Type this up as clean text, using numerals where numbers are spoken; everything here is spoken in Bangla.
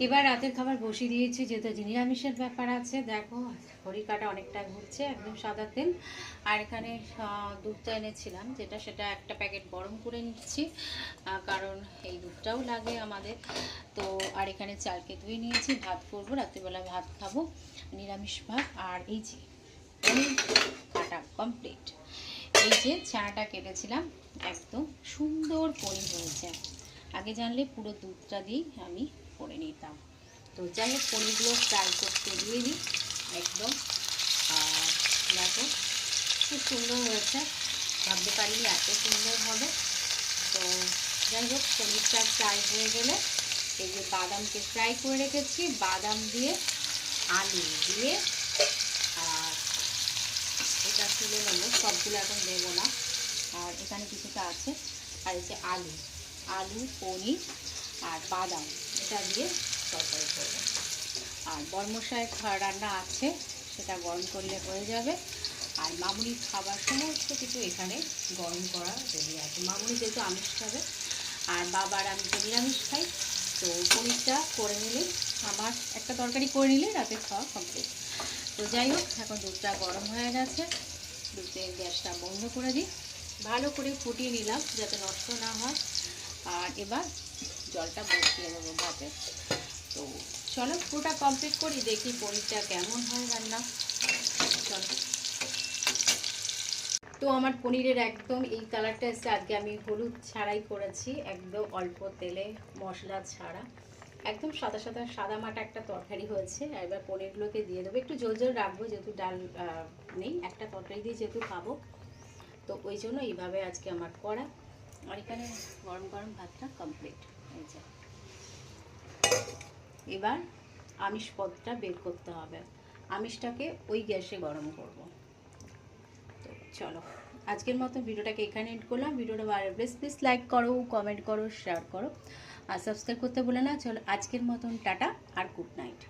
এবার রাতের খাবার বসিয়ে দিয়েছি, যেহেতু নিরামিষের ব্যাপার আছে। দেখো ঘড়ি কাটা অনেকটা ঘুরছে, একদম সাদা তেল। আর এখানে দুধটা এনেছিলাম, সেটা একটা প্যাকেট গরম করে নিচ্ছি, কারণ এই দুধটাও লাগে আমাদের। তো আর এখানে চালকে ধুয়ে নিয়েছি, ভাত করবো, রাত্রিবেলা ভাত খাবো, নিরামিষ ভাত। আর এই যে পনির কাটা কমপ্লিট। এই যে ছানাটা কেটেছিলাম, একদম সুন্দর পনির হয়েছে। আগে জানলে পুরো দুধটা দিয়েই আমি করে নিতাম। তো যাই হোক, পনিরগুলো ফ্রাই করতে দিয়ে দিই একদম। দেখো খুব সুন্দর হয়েছে, ভাবতে পারিনি এত সুন্দর হবে। তো যাই হোক, পনিরটা ফ্রাই হয়ে গেলে এই যে বাদামকে ফ্রাই করে রেখেছি, বাদাম দিয়ে আলু দিয়ে, আর এটা তুলে নেবো, সবগুলো এখন দেবো না। আর এখানে কিছুটা আছে, আর এই যে আলু আলু পনির আর বাদাম, এটা দিয়ে তরকারি করবো। আর বরমশাই রান্না আছে, সেটা গরম করলে হয়ে যাবে। আর মামুনির খাবার সমস্ত কিছু এখানে গরম করা রেডি আছে। মামুনি যেহেতু আমিষ খাবে, আর বাবার আমি তো নিরামিষ খাই, তো পনিরটা করে নিলেই, আমার একটা তরকারি করে নিলে রাতে খাওয়া কমপ্লিট। তো যাই হোক, এখন দুধটা গরম হয়ে গেছে, দুধের গ্যাসটা বন্ধ করে দিই, ভালো করে ফুটিয়ে নিলাম যাতে নষ্ট না হয়। আর এবার জলটা বসিয়ে দেবো ভাতে। তো চলো পুরোটা কমপ্লিট করি, দেখি পনিরটা কেমন হয় রান্না। চলো। তো আমার পনিরের একদম এই কালারটা এসে, আজকে আমি হলুদ ছাড়াই করেছি, একদম অল্প তেলে, মশলা ছাড়া, একদম সাদা সাদা সাদা মাটা একটা তরকারি হয়েছে। এবার পনিরগুলোকে দিয়ে দেবো, একটু ঝোল ঝোল রাখবো যেহেতু ডাল নেই, একটা তরকারি দিয়ে যেহেতু খাবো, তো ওই জন্য এইভাবে আজকে আমার করা। আর এখানে গরম গরম ভাতটা কমপ্লিট হয়েছে। এবার আমিষ পদটা বের করতে হবে, আমিষটাকে ওই গ্যাসে গরম করব। তো চলো, আজকের মতো ভিডিওটাকে এখানে এন্ড করলাম। ভিডিওটা ভালো লাগলে প্লিজ লাইক করো, কমেন্ট করো, শেয়ার করো, আর সাবস্ক্রাইব করতে ভুলো না। চলো আজকের মতন টাটা আর গুড নাইট।